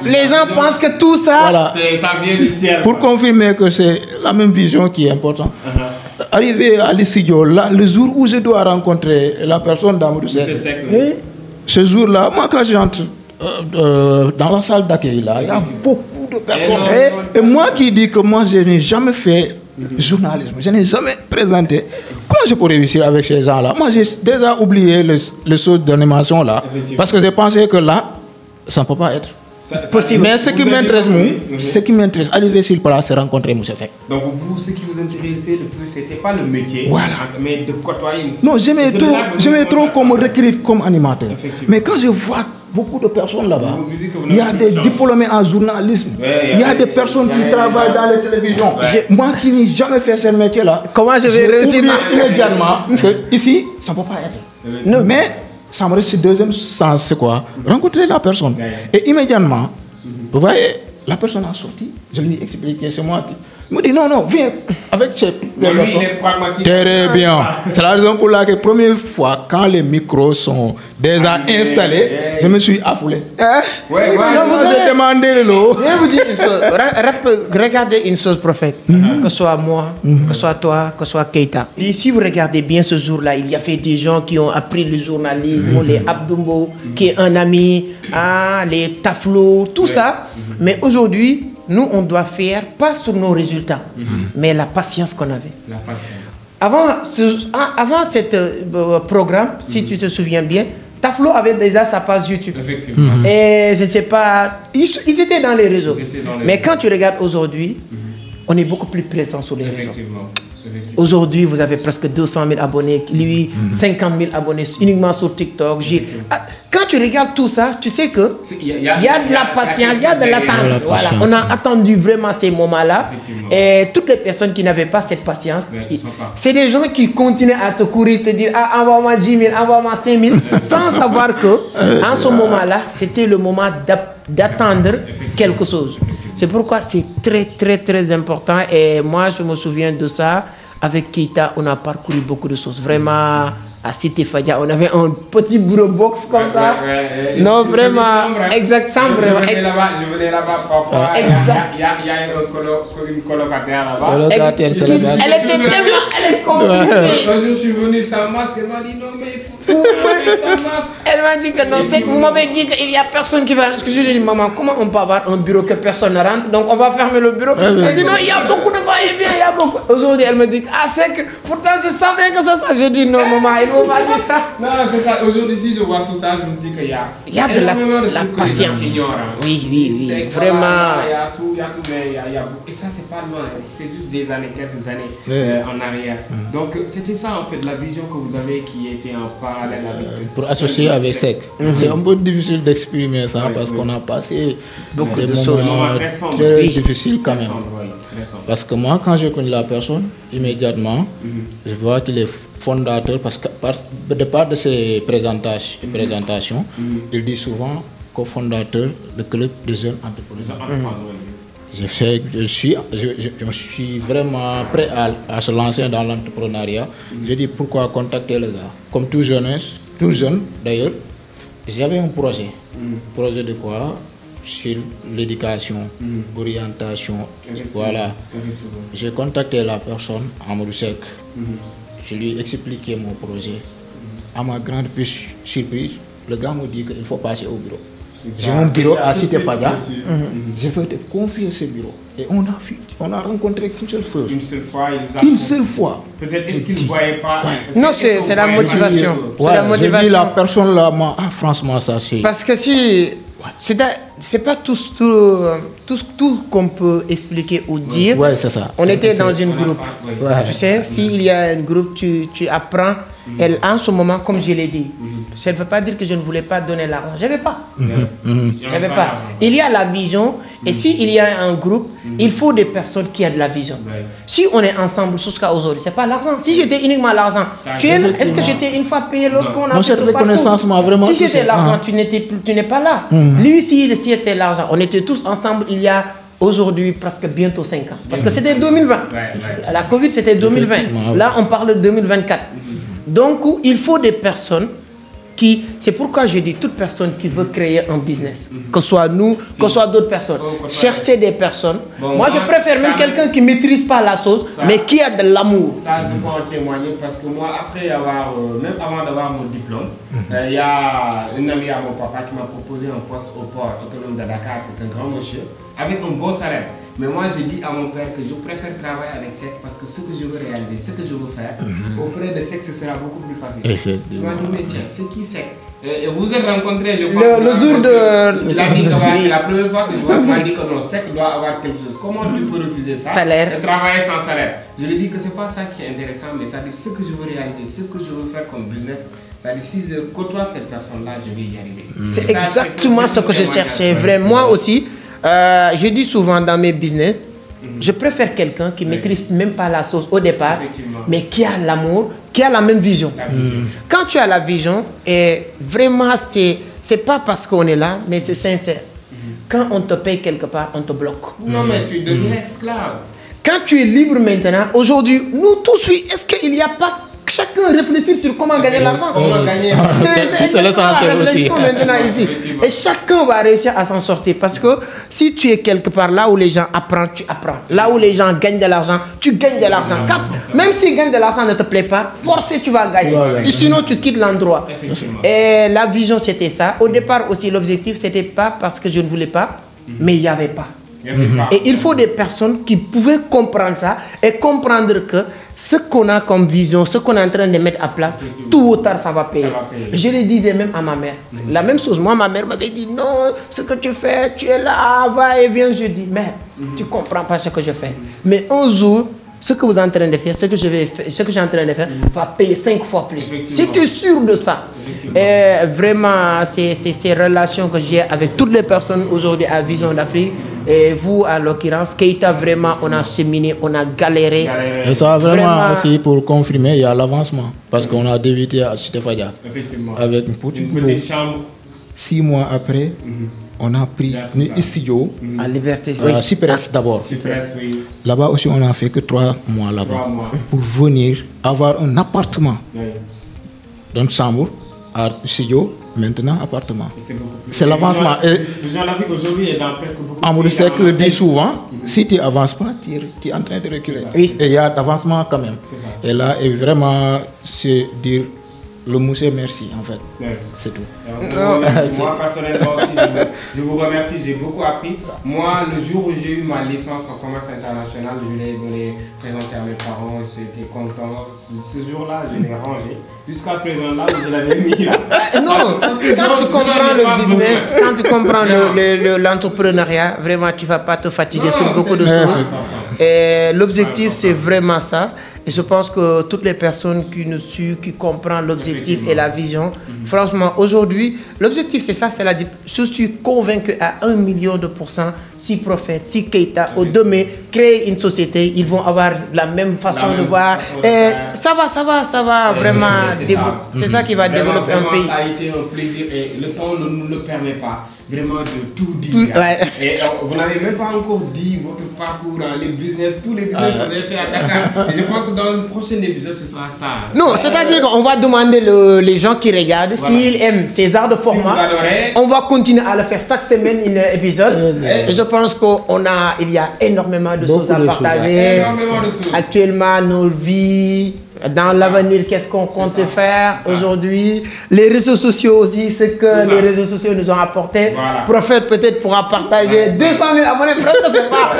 Les gens pensent que tout ça... Voilà. Ça vient du ciel. Pour confirmer que c'est la même vision qui est importante. Arrivé à l'Istudio, le jour où je dois rencontrer la personne d'Amadou Seck, ce jour-là, moi quand j'entre dans la salle d'accueil, là, il y a beaucoup de personnes. Et moi qui dis que moi je n'ai jamais fait journalisme, je n'ai jamais présenté, comment je pourrais réussir avec ces gens-là? Moi j'ai déjà oublié les choses d'animation là, parce que j'ai pensé que là, ça ne peut pas être possible. Mais ce qui m'intéresse, arriver sur place, c'est rencontrer M. Seck. Donc vous, ce qui vous intéressait le plus, c'était pas le métier, mais de côtoyer une... Non, j'aimais trop qu'on me recrute comme animateur. Mais quand je vois beaucoup de personnes là-bas, il y a des diplômés en journalisme, il y a des personnes qui travaillent dans les télévisions. Moi qui n'ai jamais fait ce métier-là, comment je vais réussir immédiatement que ici, ça ne peut pas être. Non, mais ça me reste deuxième sens, c'est quoi? Rencontrer la personne. Et immédiatement, vous voyez, la personne a sorti, je lui ai expliqué, c'est moi qui... Il me dit non, viens avec cette personne. Très bien. C'est la raison pour laquelle, première fois, quand les micros sont déjà installés, je me suis affolé. Vous avez demandé de l'eau. Je vais vous dire une chose. Regardez une chose, prophète. Que ce soit moi, que ce soit toi, que ce soit Keita. Et si vous regardez bien ce jour-là, il y avait des gens qui ont appris le journalisme, les Abdoumbo, qui est un ami, les Taflo, tout ça. Mais aujourd'hui, nous, on doit faire, pas sur nos résultats, mais la patience qu'on avait. Avant ce programme, si tu te souviens bien, Taflo avait déjà sa page YouTube. Effectivement. Et je ne sais pas, ils étaient dans les réseaux. Mais quand tu regardes aujourd'hui, on est beaucoup plus présent sur les réseaux. Aujourd'hui, vous avez presque 200 000 abonnés, lui, 50 000 abonnés uniquement sur TikTok. Quand tu regardes tout ça, tu sais que il y a de la patience, il y a de l'attente. Voilà. On a attendu vraiment ces moments-là. Et toutes les personnes qui n'avaient pas cette patience, c'est des gens qui continuent à te courir, te dire envoie-moi 10 000, envoie-moi 5 000, sans savoir que en ce moment-là, c'était le moment d'attendre quelque chose. C'est pourquoi c'est très, très, très important. Et moi, je me souviens de ça. Avec Keita, on a parcouru beaucoup de choses. Vraiment, à Cité Fadia, on avait un petit bureau box comme ça. Non, vraiment, exact, sans vraiment. Je venais là-bas parfois. Exact. Il y a une colocataire là-bas. Elle était tellement compliquée. Quand je suis venu sans masque, elle m'a dit non, mais il faut sans masque. Elle m'a dit que non, vous m'avez dit qu'il n'y a personne qui va. Parce que je lui ai dit, maman, comment on peut avoir un bureau que personne ne rentre? Donc on va fermer le bureau. Elle dit non, il y a beaucoup de va-et-vient, il y a beaucoup. Aujourd'hui, elle me dit, c'est que pourtant je savais que ça. Je dis non, maman, il ne faut pas dire ça. Non, c'est ça. Aujourd'hui, si je vois tout ça, je me dis qu'il y a. Il y a de la patience. Oui, vraiment. Il y a tout, mais il y a. Et ça, c'est pas loin. C'est juste des années, quelques années en arrière. Donc, c'était ça, en fait, la vision que vous avez qui était en parallèle avec. Pour associer avec Sec. C'est un peu difficile d'exprimer ça parce qu'on a passé beaucoup des de moments choses très difficiles quand même. Parce que moi, quand je connais la personne, immédiatement, je vois qu'il est fondateur parce que de part de ses présentations, il dit souvent cofondateur du club des jeunes entrepreneurs. Je suis vraiment prêt à se lancer dans l'entrepreneuriat. Je dis pourquoi contacter le gars. Comme tout jeune d'ailleurs, j'avais un projet. Projet de quoi? Sur l'éducation, orientation. Voilà. J'ai contacté la personne, Amadou Sek. Je lui ai expliqué mon projet. À ma grande surprise, le gars me dit qu'il faut passer au bureau. J'ai un bureau à Cité Fadia. Je vais te confier ce bureau. Et on a rencontré qu'une seule fois. Qu'une seule fois. Peut-être est-ce qu'il ne voyait pas. Non, c'est la motivation. C'est la motivation. J'ai dit la personne là, franchement, ça c'est. Parce que si. C'est pas tout qu'on peut expliquer ou dire. Ouais, c'est ça. On était dans un groupe. Tu sais, s'il y a un groupe, tu apprends. Et en ce moment, comme je l'ai dit, ça ne veut pas dire que je ne voulais pas donner l'argent. Je n'avais pas. J'avais pas. Il y a la vision. Et s'il y a un groupe, il faut des personnes qui ont de la vision. Si on est ensemble jusqu'à aujourd'hui, ce n'est pas l'argent. Si c'était uniquement l'argent, est-ce que j'étais une fois payé lorsqu'on a fait ce parcours? Si c'était l'argent, tu n'es pas là. Lui, si c'était l'argent, on était tous ensemble il y a aujourd'hui presque bientôt 5 ans. Parce que c'était 2020. La Covid, c'était 2020. Là, on parle de 2024. Donc, il faut des personnes qui... C'est pourquoi je dis toute personne qui veut créer un business, que ce soit nous, que ce soit d'autres personnes, chercher des personnes. Moi, je préfère même quelqu'un qui ne maîtrise pas la chose, mais qui a de l'amour. Ça, je peux en témoigner parce que moi, après avoir, même avant d'avoir mon diplôme, il y a une amie à mon papa qui m'a proposé un poste au port autonome de Dakar. C'est un grand monsieur, avec un bon salaire. Mais moi, j'ai dit à mon père que je préfère travailler avec Sec parce que ce que je veux réaliser, ce que je veux faire, auprès de Sec, ce sera beaucoup plus facile. Il m'a dit, mais tiens, c'est qui Sec? Et vous vous êtes rencontrés, je pense. Le jour de... Il a dit que c'est la première fois que je vois, il m'a dit que non, Sec doit avoir quelque chose. Comment tu peux refuser ça? Salaire. Et travailler sans salaire. Je lui ai dit que ce n'est pas ça qui est intéressant, mais ça dit ce que je veux réaliser, ce que je veux faire comme business. C'est-à-dire, si je côtoie cette personne-là, je vais y arriver. C'est exactement ce que je cherchais. Vraiment, moi aussi. Je dis souvent dans mes business, je préfère quelqu'un qui ne maîtrise même pas la sauce au départ, mais qui a l'amour, qui a la même vision. Quand tu as la vision, et vraiment, c'est pas parce qu'on est là, mais c'est sincère. Quand on te paye quelque part, on te bloque. Non, mais tu deviens esclave. Quand tu es libre maintenant, aujourd'hui, nous tous, est-ce qu'il n'y a pas chacun réfléchir sur comment gagner l'argent? C'est l'essentiel aussi. Ici. Et chacun va réussir à s'en sortir. Parce que si tu es quelque part là où les gens apprennent, tu apprends. Là où les gens gagnent de l'argent, tu gagnes de l'argent. Même si gagner de l'argent ne te plaît pas, forcément tu vas gagner. Et sinon tu quittes l'endroit. Et la vision c'était ça. Au départ aussi l'objectif c'était pas parce que je ne voulais pas, mais il n'y avait pas. Et il faut des personnes qui pouvaient comprendre ça et comprendre que ce qu'on a comme vision, ce qu'on est en train de mettre à place, tôt ou tard, ça va payer. Je le disais même à ma mère. La même chose. Moi, ma mère m'avait dit, non, ce que tu fais, tu es là, va et viens. Je dis, mère, tu ne comprends pas ce que je fais. Mais un jour, ce que vous êtes en train de faire, ce que je suis en train de faire, va payer 5 fois plus. J'étais sûr de ça. Et vraiment, c'est ces relations que j'ai avec toutes les personnes aujourd'hui à Vision d'Afrique. Et vous, à l'occurrence, Keita, vraiment, on a cheminé, on a galéré. Et ça, vraiment, aussi, pour confirmer, il y a l'avancement. Parce qu'on a débuté à Cité Fadia. Avec une petite chambre. 6 mois après, on a pris un studio à Liberté. Cypress d'abord. Là-bas aussi, on n'a fait que 3 mois là-bas. Pour venir avoir un appartement. Donc, chambre, studio, maintenant appartement. C'est l'avancement. Amadou Sek le dit souvent, si tu n'avances pas, tu es en train de reculer. Et il y a d'avancement quand même. Et là, et vraiment, c'est dire le monsieur merci en fait. C'est tout. Moi personnellement aussi, je vous remercie, j'ai beaucoup appris. Moi, le jour où j'ai eu ma licence en commerce international, je l'ai présenté à mes parents, j'étais content. Ce jour-là, je l'ai rangé. Jusqu'à présent, là, je l'avais mis là. Non, parce que quand tu comprends le business, quand tu comprends l'entrepreneuriat, vraiment, tu ne vas pas te fatiguer sur beaucoup de choses. Et l'objectif, c'est vraiment ça. Et je pense que toutes les personnes qui nous suivent, qui comprennent l'objectif et la vision, franchement, aujourd'hui, l'objectif c'est ça, je suis convaincu à 1 million de %, si Prophète, si Keita, au demain, créer une société, ils vont avoir la même façon de voir. Et ça va vraiment développer. C'est ça qui va développer un pays. Ça a été un plaisir et le temps ne nous le permet pas vraiment de tout dire. Et vous n'avez même pas encore dit votre parcours dans les business, tous les business que vous avez fait à Dakar. Et je crois que dans le prochain épisode, ce sera ça. Non, c'est-à-dire qu'on va demander les gens qui regardent, s'ils aiment ces arts de format, on va continuer à le faire chaque semaine un épisode. Et je pense qu'il y a énormément de choses à partager. Actuellement, nos vies. Dans l'avenir, qu'est-ce qu'on compte faire aujourd'hui? Les réseaux sociaux aussi, ce que les réseaux sociaux nous ont apporté. Prophète peut-être pourra partager 200 000 abonnés, presque c'est pas.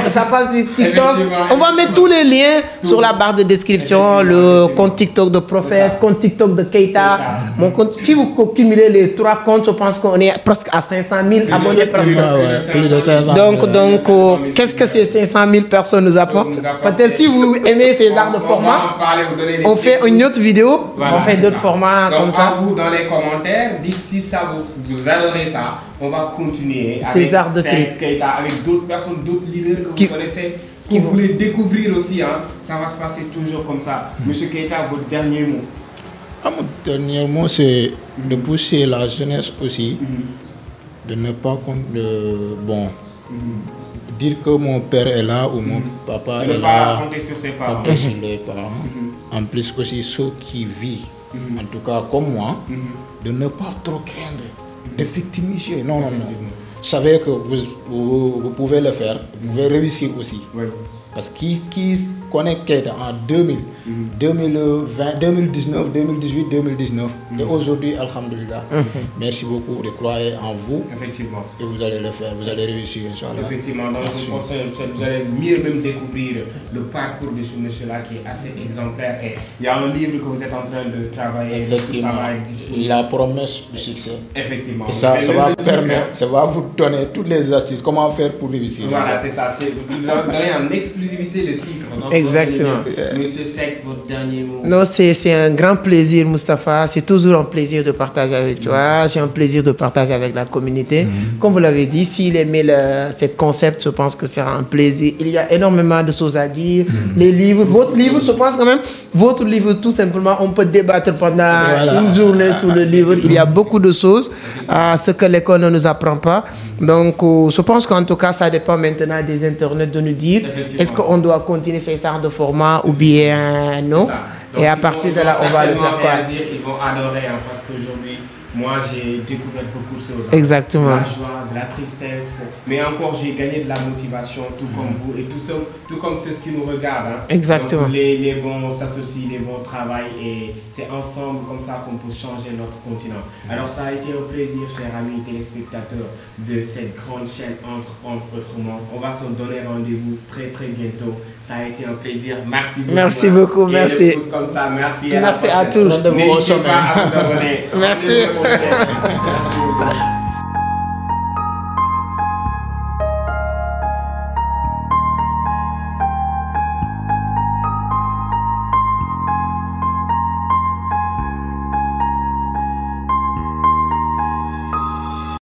Ça passe du TikTok. On va mettre tous les liens sur la barre de description. Le compte TikTok de Prophète, compte TikTok de Keita. Mon compte, si vous cumulez les 3 comptes, je pense qu'on est presque à 500 000 abonnés. Plus de 500 Donc qu'est-ce que ces 500 000 personnes nous apportent? Peut-être si vous aimez ces arts de format, on fait une autre vidéo, on fait d'autres formats comme ça. Donc, vous dans les commentaires, dites si ça vous adorez ça. On va continuer avec arts de trucs, avec d'autres personnes, d'autres leaders que vous connaissez, que vous voulez découvrir aussi. Hein. Ça va se passer toujours comme ça. Monsieur Keita, votre dernier mot? Mon dernier mot, c'est de pousser la jeunesse aussi, de ne pas dire que mon père est là ou mon papa est là. Compter sur ses parents. Compter sur les parents. En plus aussi ceux qui vivent, en tout cas comme moi, de ne pas trop craindre, de victimiser. Non. Vous savez que vous pouvez le faire, vous pouvez réussir aussi. Parce qui connaît Keita en 2000, 2020, 2019, 2018, 2019. Et aujourd'hui, alhamdoulilah. Merci beaucoup de croire en vous. Effectivement. Et vous allez le faire, vous allez réussir, Inch'Allah. Effectivement, dans un conseil, vous allez mieux même découvrir le parcours de ce monsieur-là qui est assez exemplaire. Et il y a un livre que vous êtes en train de travailler. Effectivement. Ça va être disponible. La promesse du succès. Effectivement. Et ça va permettre, ça va vous donner toutes les astuces, comment faire pour réussir. Voilà, c'est ça. Vous donner en exclusivité le titre. Donc, exactement. Monsieur Seck, votre dernier mot? Non, c'est un grand plaisir, Moustapha. C'est toujours un plaisir de partager avec toi. J'ai un plaisir de partager avec la communauté. Comme vous l'avez dit, s'il aimait ce concept, je pense que c'est un plaisir. Il y a énormément de choses à dire. Les livres, votre livre, je pense quand même, votre livre, tout simplement, on peut débattre pendant une journée sur le livre. Il y a beaucoup de choses, ce que l'école ne nous apprend pas. Donc, je pense qu'en tout cas, ça dépend maintenant des internets de nous dire est-ce qu'on doit continuer ces arts de format ou bien non. Et à partir de là, on va le faire quoi? Ils vont adorer parce qu'aujourd'hui, moi, j'ai découvert beaucoup de choses. Exactement. De la joie, de la tristesse, mais encore, j'ai gagné de la motivation, tout comme vous, et tout comme c'est ce qui nous regarde. Hein. Exactement. Donc, les bons s'associent, les bons travaillent, et c'est ensemble comme ça qu'on peut changer notre continent. Alors, ça a été un plaisir, chers amis téléspectateurs, de cette grande chaîne Entre Autrement. On va se donner rendez-vous très très bientôt. Ça a été un plaisir. Merci beaucoup. Merci beaucoup, merci. Comme ça. Merci. Merci à tous. N'hésitez pas à vous abonner. Merci.